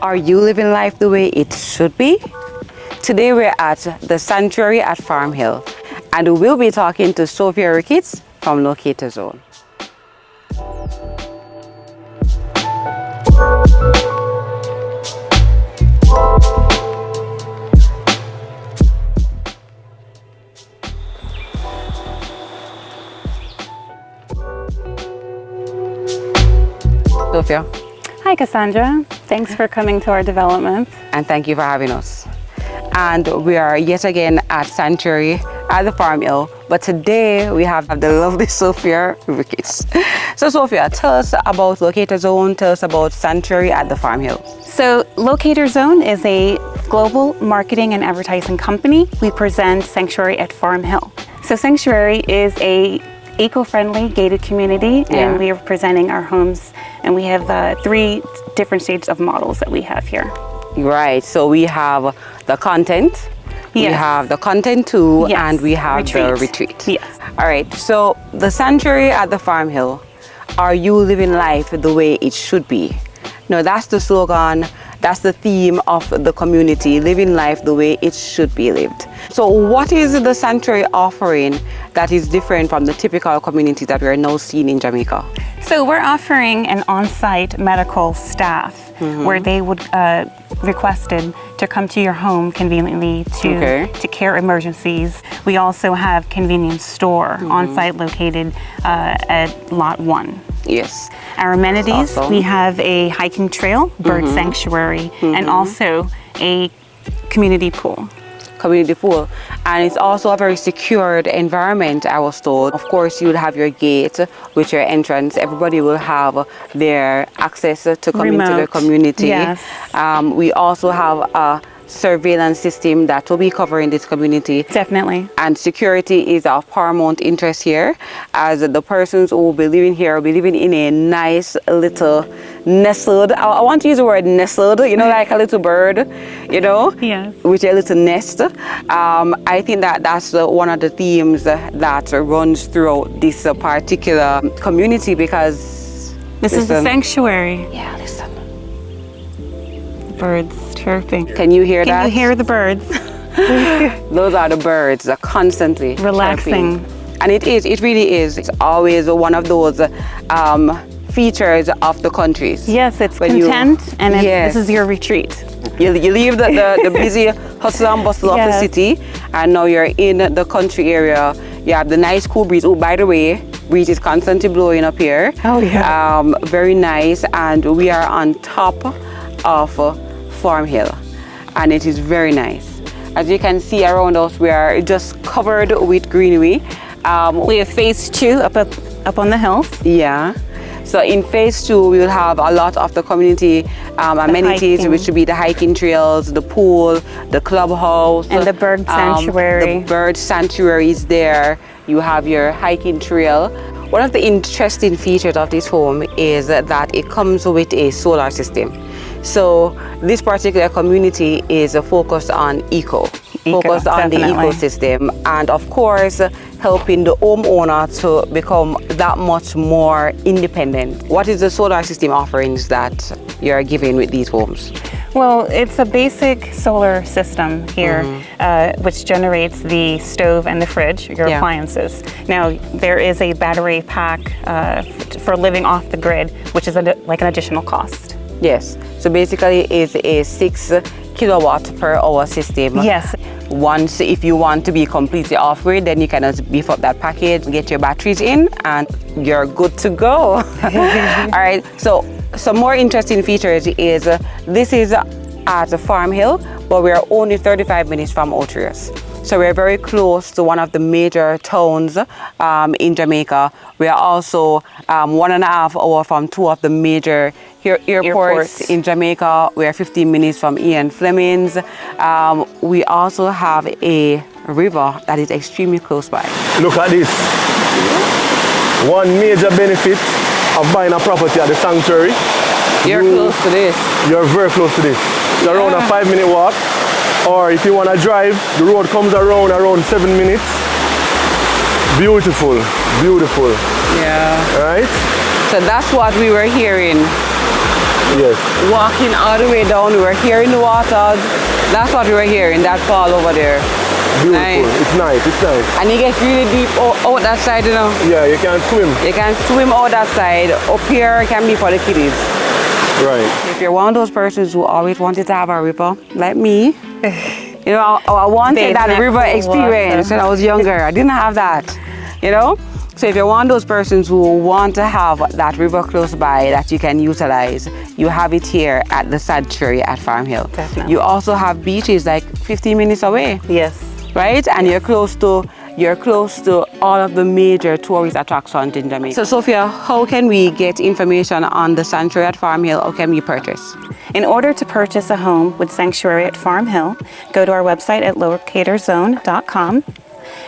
Are you living life the way it should be? Today we're at the Sanctuary at Farm Hill, and we'll be talking to Sophia Ricketts from Locator Zone. Sophia. Hi Cassandra, thanks for coming to our development. And thank you for having us. And we are yet again at Sanctuary at the Farm Hill, but today we have the lovely Sophia Ricketts. So Sophia, tell us about Locator Zone, tell us about Sanctuary at the Farm Hill. So Locator Zone is a global marketing and advertising company. We present Sanctuary at Farm Hill. So Sanctuary is a eco-friendly gated community, and we are presenting our homes, and we have 3 different stages of models that we have here. Right, so we have the content, we have the content too, and we have the retreat. Yes. All right, so the Sanctuary at the Farm Hill, are you living life the way it should be? No, that's the slogan, that's the theme of the community, living life the way it should be lived. So what is the Sanctuary offering that is different from the typical community that we are now seeing in Jamaica? So we're offering an on-site medical staff where they would requested to come to your home conveniently to care emergencies. We also have convenience store on-site located at lot 1. Yes. Our amenities, awesome. We have a hiking trail, bird sanctuary, and also a community pool. Community pool, and it's also a very secured environment, I was told. Of course, you'll have your gate with your entrance. Everybody will have their access to come into the community. Yes. We also have a surveillance system that will be covering this community. Definitely. And security is of paramount interest here, as the persons who will be living here will be living in a nice little nestled, I want to use the word nestled, you know, like a little bird, you know, with a little nest. I think that that's one of the themes that runs throughout this particular community, because this is a sanctuary. Yeah, listen. Birds chirping. Can you hear that? Can you hear the birds? Those are the birds that constantly relaxing. Chirping. And it really is. It's always one of those features of the countries. Yes, it's content, and this is your retreat. You leave the busy hustle and bustle of the city, and now you're in the country area. You have the nice cool breeze. Oh, by the way, breeze is constantly blowing up here. Oh yeah. Very nice, and we are on top of Farm Hill, and it is very nice. As you can see around us, we are just covered with greenery. We have phase 2 up on the hills. Yeah. So in phase 2, we will have a lot of the community amenities, which will be the hiking trails, the pool, the clubhouse. And the bird sanctuary. The bird sanctuary is there. You have your hiking trail. One of the interesting features of this home is that it comes with a solar system. So this particular community is focused on focused on the ecosystem, and of course helping the homeowner to become that much more independent. What is the solar system offerings that you're giving with these homes? Well, it's a basic solar system here, which generates the stove and the fridge, your appliances. Now, there is a battery pack for living off the grid, which is like an additional cost. Yes, so basically it's a 6 kilowatt per hour system. Yes. Once, if you want to be completely off grid, then you can just beef up that package, get your batteries in, and you're good to go. All right, so some more interesting features is this is at Farm Hill, but we are only 35 minutes from Outreas. So we're very close to one of the major towns in Jamaica. We are also 1.5 hours from 2 of the major airports in Jamaica. We are 15 minutes from Ian Fleming's. We also have a river that is extremely close by. Look at this. One major benefit of buying a property at the Sanctuary. You're close to this. You're very close to this. It's around a 5-minute walk. Or if you want to drive, the road comes around 7 minutes. Beautiful, beautiful. Yeah. Right? So that's what we were hearing Yes. Walking all the way down, we were hearing the water. That's what we were hearing, that fall over there. Beautiful. Nice. It's nice. It's nice. And it gets really deep out that side, you know. Yeah, you can swim. You can swim out that side. Up here can be for the kiddies. Right. If you're one of those persons who always wanted to have a river, like me, you know, I wanted that river experience when I was younger. I didn't have that, you know. So if you're one of those persons who want to have that river close by that you can utilize, you have it here at the sanctuary at Farm Hill. Definitely. You also have beaches like 15 minutes away. Yes. Right? And you're close to all of the major tourist attractions in Jamaica. So Sophia, how can we get information on the sanctuary at Farm Hill? How can we purchase? In order to purchase a home with Sanctuary at Farm Hill, go to our website at locatorszone.com,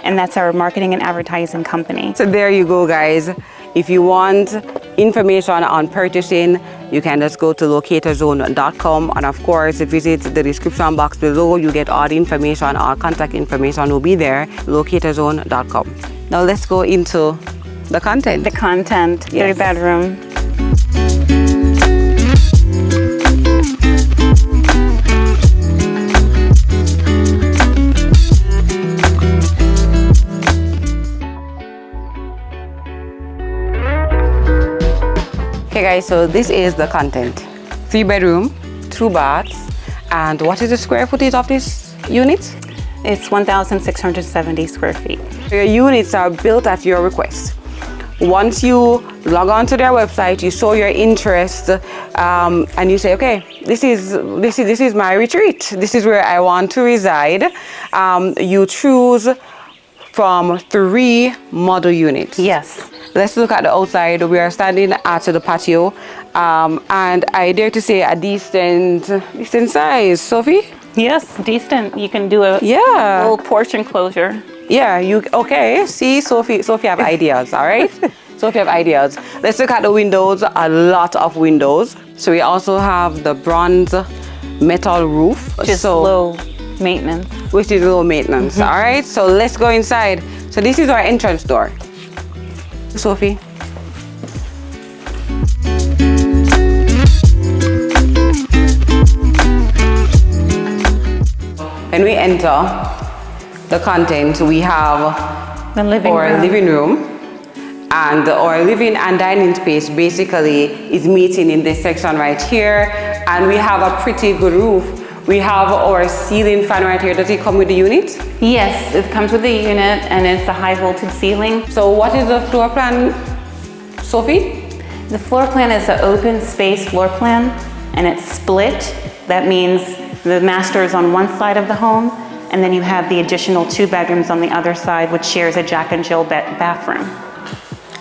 and that's our marketing and advertising company. So there you go, guys. If you want information on purchasing, you can just go to locatorszone.com, and of course visit the description box below. You get all the information, all contact information will be there, locatorszone.com. Now let's go into the content. The content, Yes. 3-bedroom. Okay guys, so this is the content. 3-bedroom, 2 baths, and what is the square footage of this unit? It's 1,670 square feet. Your units are built at your request. Once you log on to their website, you show your interest, and you say, okay, this is my retreat. This is where I want to reside. You choose from 3 model units. Yes. Let's look at the outside. We are standing at the patio, and I dare to say a decent size. Sophie? Yes, decent. You can do a little porch enclosure. Yeah, okay. See, Sophie have ideas, all right? Sophie have ideas. Let's look at the windows, a lot of windows. So we also have the bronze metal roof. Which is low maintenance. Which is low maintenance, all right? So let's go inside. So this is our entrance door. Sophie. When we enter the content, we have The living our room. living room, and our living and dining space basically is meeting in this section right here, and we have a pretty good roof. We have our ceiling fan right here. Does it come with the unit? Yes, it comes with the unit, and it's a high voltage ceiling. So what is the floor plan, Sophie? The floor plan is an open space floor plan, and it's split. That means the master is on one side of the home, and then you have the additional 2 bedrooms on the other side, which shares a Jack and Jill bathroom.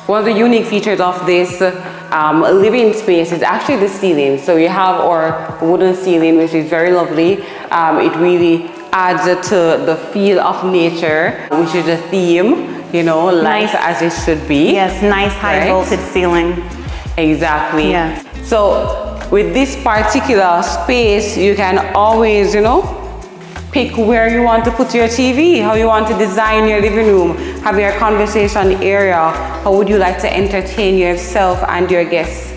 One of the unique features of this living space is actually the ceiling. So we have our wooden ceiling, which is very lovely. It really adds to the feel of nature, which is a theme, you know, life as it should be. Yes, nice high voltage ceiling. Exactly. Yes. So with this particular space, you can always, you know, pick where you want to put your TV, how you want to design your living room, have your conversation area, how would you like to entertain yourself and your guests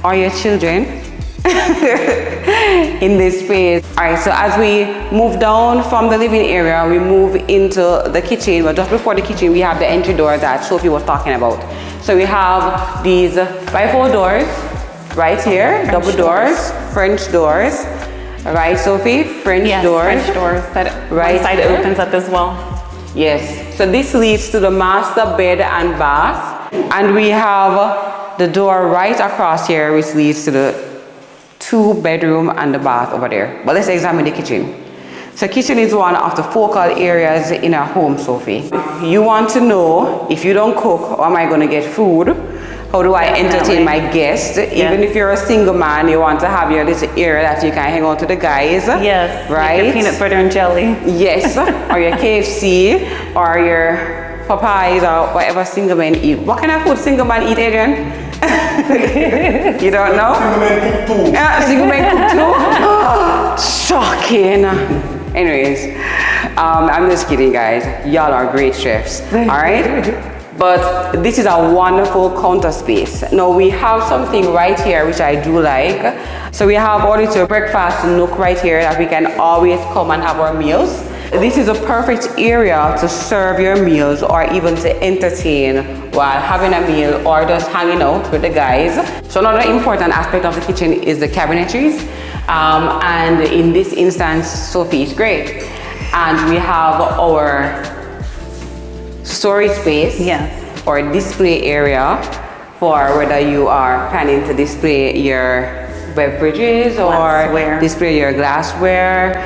or your children in this space. All right, so as we move down from the living area, we move into the kitchen, but just before the kitchen, we have the entry door that Sophie was talking about. So we have these bifold doors right here, double doors, French doors. Right, Sophie? French doors. French doors that right one side there. opens up as well. Yes. So this leads to the master bed and bath. And we have the door right across here, which leads to the 2-bedroom and the bath over there. But let's examine the kitchen. So kitchen is one of the focal areas in our home, Sophie. You want to know, if you don't cook, how am I going to get food? How do I entertain my guests? Even if you're a single man, you want to have your little area that you can hang out to the guys. Yes. Right? Your peanut butter and jelly. Yes. Or your KFC, or your Popeyes, or whatever single men eat. What kind of food single man eat, Adrian? You don't know? Single men cook too. Yeah, single men cook too? Shocking. Anyways, I'm just kidding, guys. Y'all are great chefs. All right? But this is a wonderful counter space. Now we have something right here which I do like. So we have all this breakfast nook right here that we can always come and have our meals. This is a perfect area to serve your meals or even to entertain while having a meal or just hanging out with the guys. So another important aspect of the kitchen is the cabinetries. And in this instance, Sophie is great. And we have our storage space, yes, or display area for whether you are planning to display your beverages or display your glassware.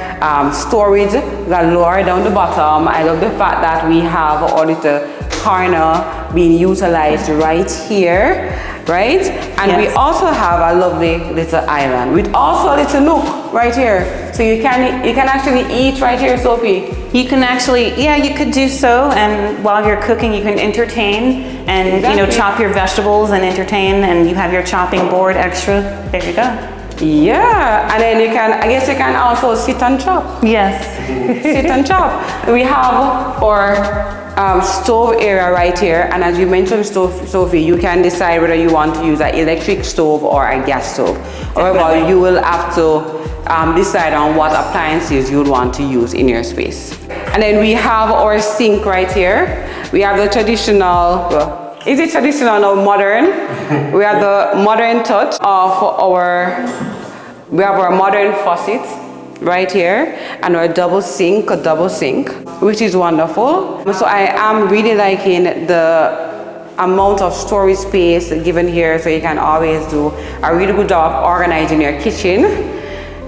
Storage galore down the bottom. I love the fact that we have all the corner being utilized right here, right? And yes, we also have a lovely little island with also a little nook right here. So you can actually eat right here, Sophie. You can actually, yeah, you could do so, and while you're cooking, you can entertain and exactly, you know, chop your vegetables and entertain, and you have your chopping board extra. There you go. Yeah, and then I guess you can also sit and chop. Yes. Sit and chop. We have our stove area right here, and as you mentioned, Sophie, you can decide whether you want to use an electric stove or a gas stove. However, you will have to decide on what appliances you would want to use in your space. And then we have our sink right here. We have the traditional, is it traditional or modern? We have the modern touch of we have our modern faucet right here and our double sink, which is wonderful. So I am really liking the amount of storage space given here, so you can always do a really good job organizing your kitchen.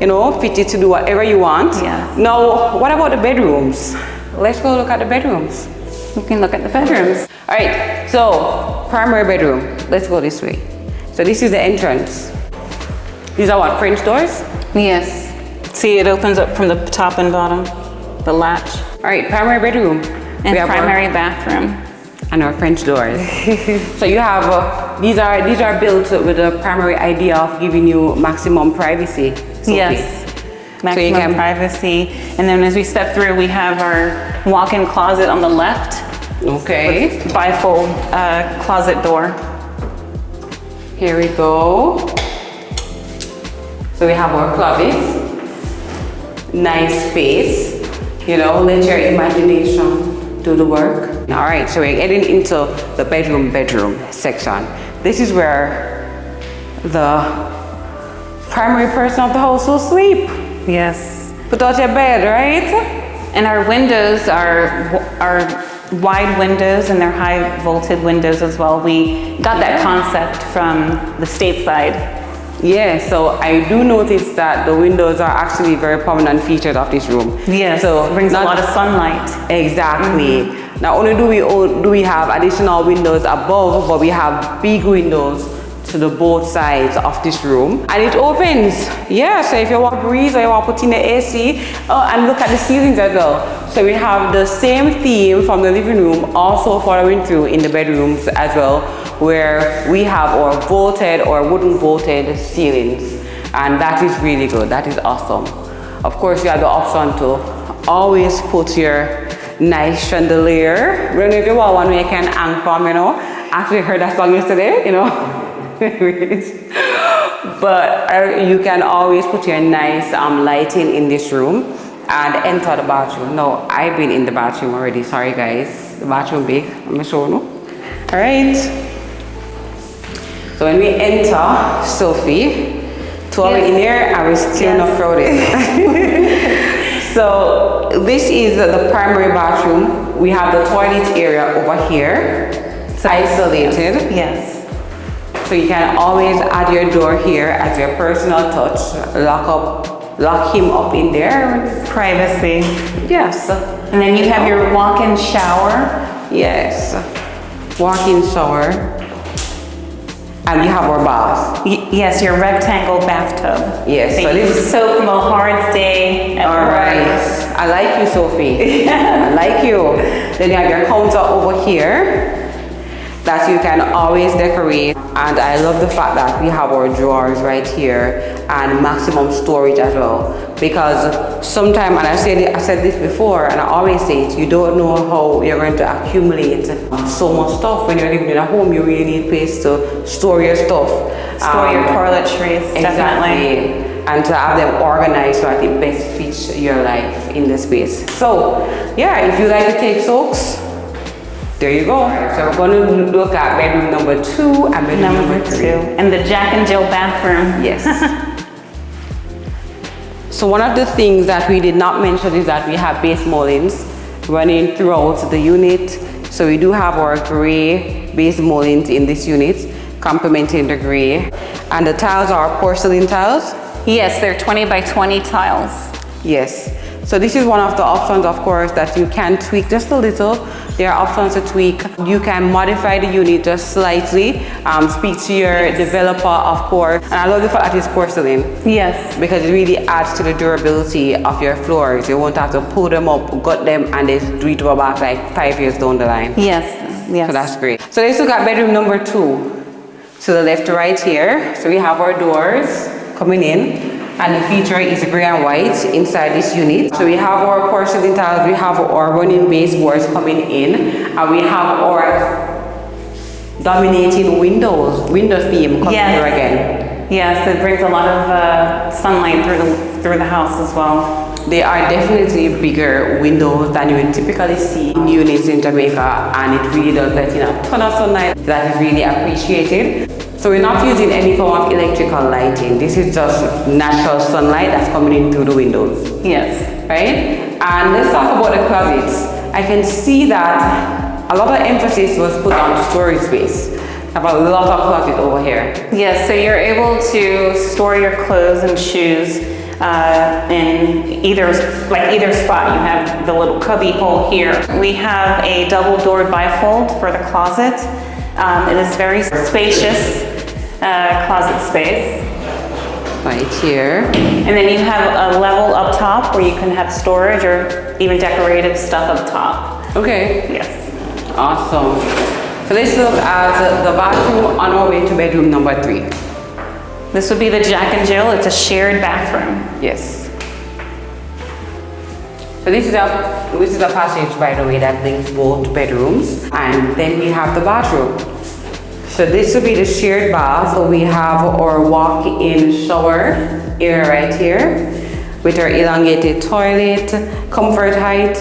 You know, fit it to do whatever you want. Yeah. Now, what about the bedrooms? Let's go look at the bedrooms. We can look at the bedrooms. All right, so primary bedroom. Let's go this way. So this is the entrance. These are what, French doors? Yes. See, it opens up from the top and bottom, the latch. All right, primary bedroom. And primary bathroom. And our French doors. So you have, these are built with the primary idea of giving you maximum privacy. Sophie. Yes, maximum privacy. And then as we step through, we have our walk-in closet on the left. Okay. With bifold closet door. Here we go. So we have our closet. Nice space. You know, let your imagination do the work. All right, so we're getting into the bedroom section. This is where the primary person of the house will sleep. Yes. Put out your bed, right? And our windows are wide windows, and they're high vaulted windows as well. We got that concept from the stateside. Yeah, so I do notice that the windows are actually very prominent features of this room. Yes, so it brings a lot of sunlight. Exactly. Not only do we have additional windows above, but we have big windows to the both sides of this room, and it opens. Yeah, so if you want to breeze or you want to put in the AC, and look at the ceilings as well. So we have the same theme from the living room also following through in the bedrooms as well, where we have our vaulted or wooden vaulted ceilings, and that is really good. That is awesome. Of course, you have the option to always put your nice chandelier. I don't know if you want one where you can hang from, you know. I actually heard that song yesterday, you know. But you can always put your nice lighting in this room and enter the bathroom. No, I've been in the bathroom already. Sorry guys, the bathroom big. I'm gonna show you. All right. So when we enter, Sophie, 12 in here, I was still not crowded. So this is the primary bathroom. We have the toilet area over here. It's isolated. Yes. So you can always add your door here as your personal touch. Lock him up in there. Privacy. Yes. And then you have your walk-in shower. Yes. Walk-in shower. And we have our bath. Yes, your rectangle bathtub. Yes. So this is soak from a hard day at all right. I like you, Sophie. I like you. Then you have your counter over here. that you can always decorate. And I love the fact that we have our drawers right here and maximum storage as well. Because sometimes, and I said this before, and I always say it, you don't know how you're going to accumulate so much stuff. When you're living in a home, you really need place to store your stuff. Store your toiletries, definitely. And to have them organized so that it best fits your life in the space. So, yeah, if you like to take soaks, there you go. So we're going to look at bedroom number 2 and bedroom number 3. And the Jack and Jill bathroom. Yes. So one of the things that we did not mention is that we have base moldings running throughout the unit. So we do have our gray base moldings in this unit, complementing the gray. And the tiles are porcelain tiles. Yes, they're 20 by 20 tiles. Yes. So this is one of the options, of course, that you can tweak just a little. There are options to tweak. You can modify the unit just slightly. Speak to your developer, of course. And I love the fact that it's porcelain. Yes. Because it really adds to the durability of your floors. You won't have to pull them up, gut them, and then do it back like 5 years down the line. Yes. Yes. So that's great. So let's look at bedroom number 2. To the left to right here. So we have our doors coming in. And the feature is gray and white inside this unit. So we have our porcelain tiles, we have our running baseboards coming in, and we have our dominating window theme coming here again. Yes, it brings a lot of sunlight through the house as well. They are definitely bigger windows than you would typically see in units in Jamaica, and it really does let in a ton of sunlight that is really appreciated. So we're not using any form of electrical lighting. This is just natural sunlight that's coming in through the windows. Yes. Right? And let's talk about the closets. I can see that a lot of emphasis was put on storage space. I have a lot of closet over here. Yes, so you're able to store your clothes and shoes in either spot. You have the little cubby hole here. We have a double-doored bifold for the closet. It is very spacious closet space. Right here. And then you have a level up top where you can have storage or even decorative stuff up top. Okay. Yes. Awesome. So let's look at the bathroom on our way to bedroom number 3. This would be the Jack and Jill. It's a shared bathroom. Yes. So this is a passage, by the way, that links both bedrooms. And then we have the bathroom. So this will be the shared bath. So we have our walk-in shower area right here with our elongated toilet, comfort height,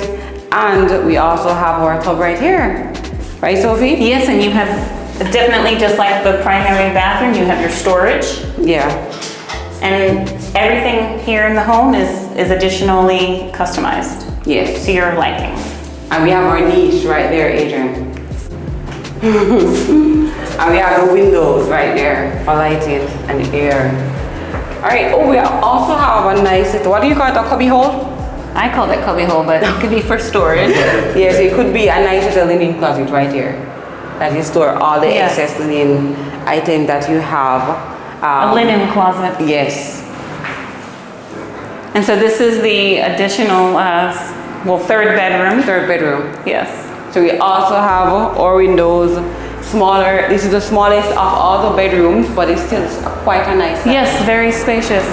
and we also have our tub right here. Right, Sophie? Yes, and you have definitely, just like the primary bathroom, you have your storage. Yeah. And everything here in the home is additionally customized. Yes. To your liking. And we have our niche right there, Adrian. And we have the windows right there for lighting and air. All right, oh, we also have a nice, what do you call it, a cubby hole? I call it cubby hole, but it could be for storage. Yes, it could be a nice little linen closet right here. That you store all the excess linen items that you have. A linen closet. Yes. And so this is the additional, third bedroom. Third bedroom. Yes. So we also have our windows, smaller. This is the smallest of all the bedrooms, but it's still quite a nice size. Yes, very spacious.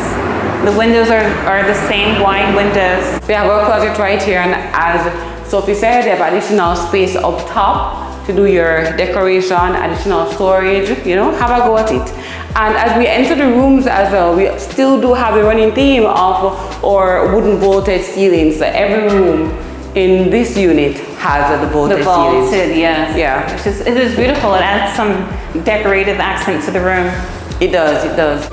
The windows are the same wide windows. We have our closet right here, and as Sophie said, they have additional space up top to do your decoration, additional storage, have a go at it. And as we enter the rooms as well, we still do have a running theme of our wooden vaulted ceilings. So every room in this unit has the vaulted ceilings. Yes. Yeah. It is beautiful. It adds some decorative accent to the room. It does, it does.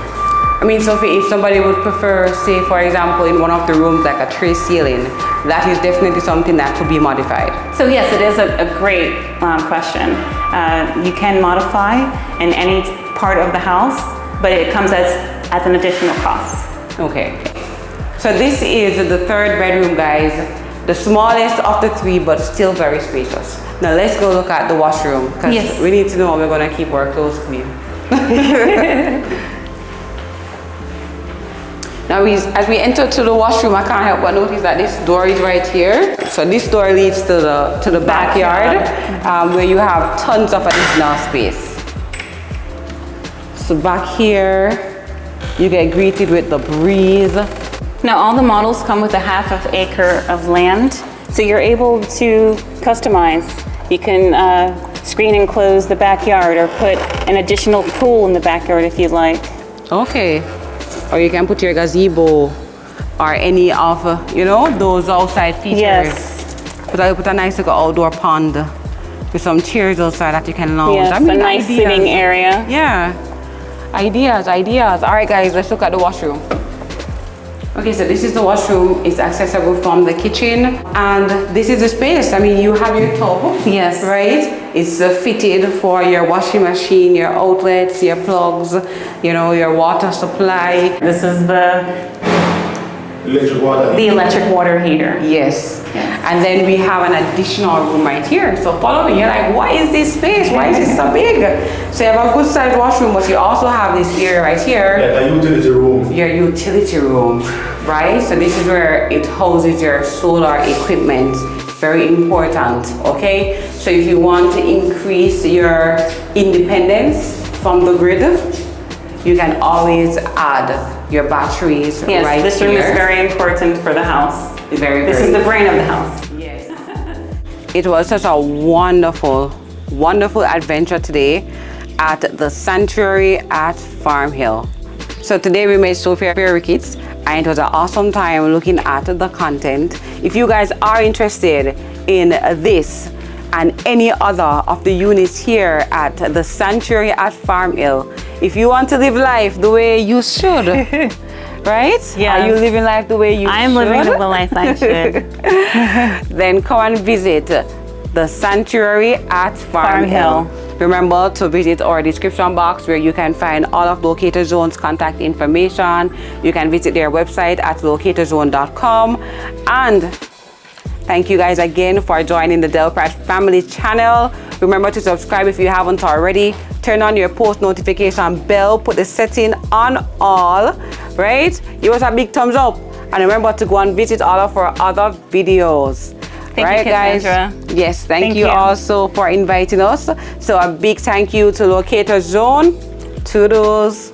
I mean, Sophie, if somebody would prefer, say, for example, in one of the rooms, like a tray ceiling, that is definitely something that could be modified. So yes, it is a great question. You can modify in any part of the house, but it comes as an additional cost. Okay. So this is the third bedroom, guys. The smallest of the 3, but still very spacious. Now let's go look at the washroom, because we need to know we're going to keep our clothes clean. Now, as we enter to the washroom, I can't help but notice that this door is right here. So this door leads to the backyard, where you have tons of additional space. So back here, you get greeted with the breeze. Now, all the models come with a half of acre of land, so you're able to customize. You can screen and close the backyard or put an additional pool in the backyard if you'd like. Okay. Or you can put your gazebo or any of, those outside features. Yes. Put a nice little outdoor pond with some chairs outside that you can lounge. Yes, a nice sitting area. Yeah. Ideas. All right, guys, let's look at the washroom. Okay, so this is the washroom. It's accessible from the kitchen, and this is the space. I mean, you have your tub. Yes. Right? It's fitted for your washing machine, your outlets, your plugs, your water supply. This is the electric water heater. Yes. And then we have an additional room right here. So follow me. You're like, what is this space? Why is it so big? So you have a good sized washroom, but you also have this area right here. Yeah, a utility room. Your utility room, right? So this is where it houses your solar equipment. Very important, okay? So if you want to increase your independence from the grid, you can always add your batteries right here. Yes, this room is very important for the house. This is the brain of the house. Yes. It was such a wonderful, wonderful adventure today at the Sanctuary at Farm Hill. So today we made Sophia Ricketts, and it was an awesome time looking at the content. If you guys are interested in this and any other of the units here at the Sanctuary at Farm Hill, if you want to live life the way you should, right? Yeah. Are you living life the way you should? I'm living the life I should. Then come and visit the Sanctuary at Farm Hill. Remember to visit our description box where you can find all of Locator Zone's contact information. You can visit their website at locatorzone.com. And thank you guys again for joining the Delpratt Family channel. Remember to subscribe if you haven't already. Turn on your post notification bell. Put the setting on all, right? Give us a big thumbs up. And remember to go and visit all of our other videos. Thank you, guys? Cassandra. Yes, thank you also for inviting us. So a big thank you to Locator Zone. Toodles.